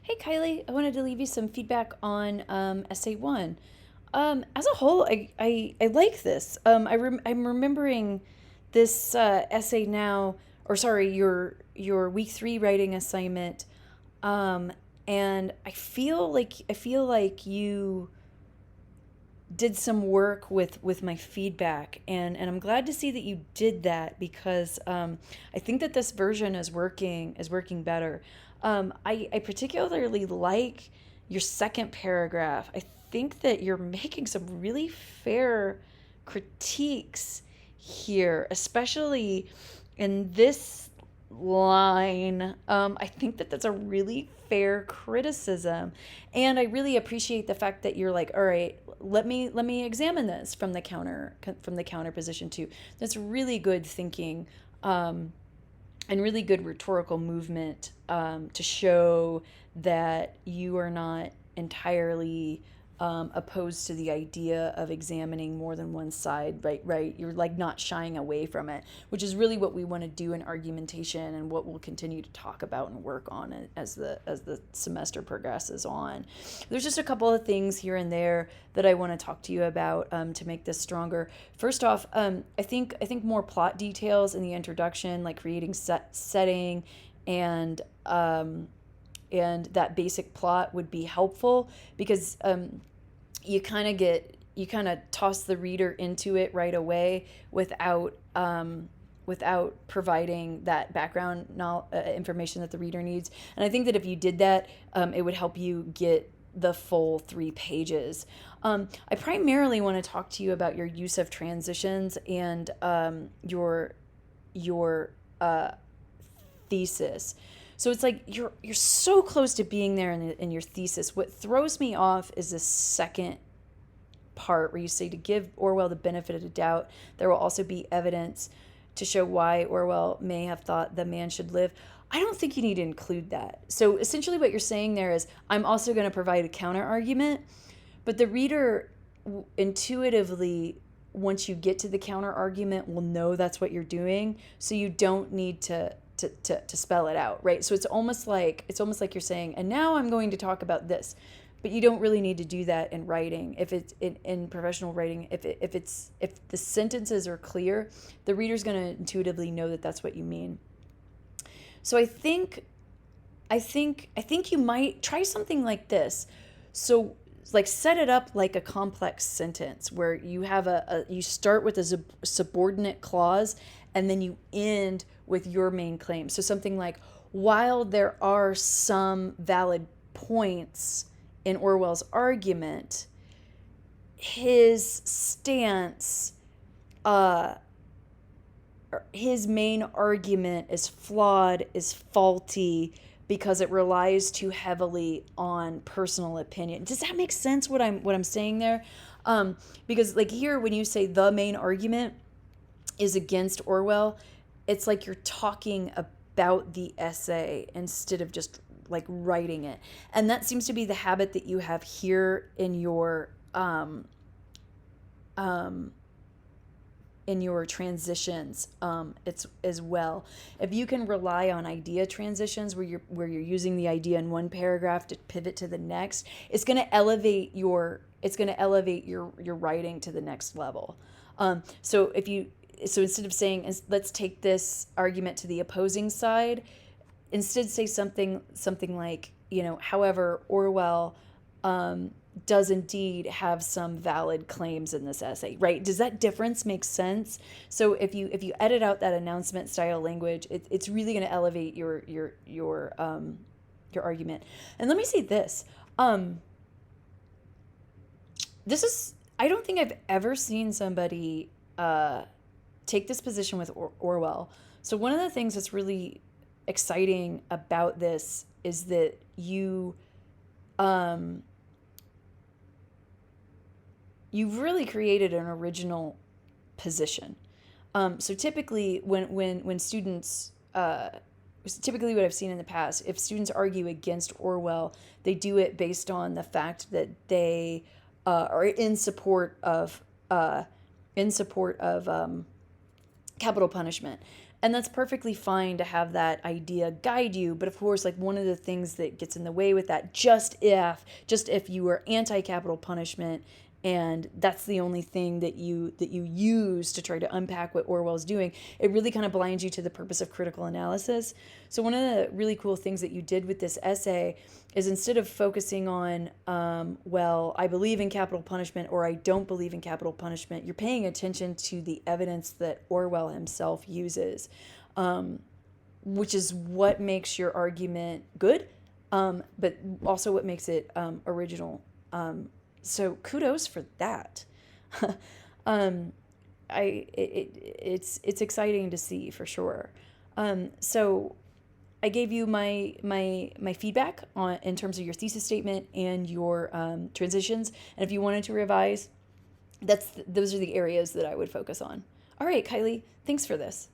Hey Kylie, I wanted to leave you some feedback on essay one. As a whole, I like this. I'm remembering this essay now, or sorry, your week three writing assignment, um, and I feel like you did some work with my feedback, and I'm glad to see that you did that because I think that this version is working better. I particularly like your second paragraph. I think that you're making some really fair critiques here, especially in this line. I think that that's a really fair criticism, and I really appreciate the fact that you're like, all right, let me examine this from the counter position too. That's really good thinking, and really good rhetorical movement, to show that you are not entirely opposed to the idea of examining more than one side, right? Right. You're like not shying away from it, which is really what we want to do in argumentation, and what we'll continue to talk about and work on as the semester progresses on. There's just a couple of things here and there that I want to talk to you about, to make this stronger. First off, I think more plot details in the introduction, like creating setting and and that basic plot would be helpful, because you kind of toss the reader into it right away without providing that background information that the reader needs. And I think that if you did that, it would help you get the full 3 pages. I primarily want to talk to you about your use of transitions and your thesis. So it's like you're so close to being there in your thesis. What throws me off is the second part where you say, to give Orwell the benefit of the doubt, there will also be evidence to show why Orwell may have thought the man should live. I don't think you need to include that. So essentially what you're saying there is, I'm also going to provide a counter argument, but the reader intuitively, once you get to the counter argument, will know that's what you're doing, so you don't need to spell it out, right? So it's almost like you're saying, and now I'm going to talk about this, but you don't really need to do that in writing. If it's in professional writing, if the sentences are clear, the reader's going to intuitively know that that's what you mean. So I think you might try something like this. So, like, set it up like a complex sentence where you have you start with a subordinate clause, and then you end with your main claim. So something like, while there are some valid points in Orwell's argument, his stance, uh, his main argument is flawed, is faulty, because it relies too heavily on personal opinion. Does that make sense, what I'm saying there? Because, like, here, when you say the main argument is against Orwell, it's like you're talking about the essay instead of just like writing it. And that seems to be the habit that you have here in your transitions, it's as well. If you can rely on idea transitions where you're using the idea in one paragraph to pivot to the next, it's going to elevate your writing to the next level. So instead of saying, let's take this argument to the opposing side, instead say something like, however, Orwell does indeed have some valid claims in this essay, right? Does that difference make sense? So if you edit out that announcement style language, it's really going to elevate your argument. And let me say this. This is I don't think I've ever seen somebody take this position with Orwell. So one of the things that's really exciting about this is that um, you've really created an original position. So typically, when students, typically what I've seen in the past, if students argue against Orwell, they do it based on the fact that they are uh, in support of capital punishment. And that's perfectly fine to have that idea guide you. But of course, like one of the things that gets in the way with that, just if you were anti-capital punishment, and that's the only thing that you use to try to unpack what Orwell's doing, it really kind of blinds you to the purpose of critical analysis. So one of the really cool things that you did with this essay is, instead of focusing on, well, I believe in capital punishment or I don't believe in capital punishment, you're paying attention to the evidence that Orwell himself uses, which is what makes your argument good, but also what makes it original. So kudos for that. um, it's exciting to see for sure. So I gave you my feedback on in terms of your thesis statement and your transitions, and if you wanted to revise, those are the areas that I would focus on. All right, Kylie, thanks for this.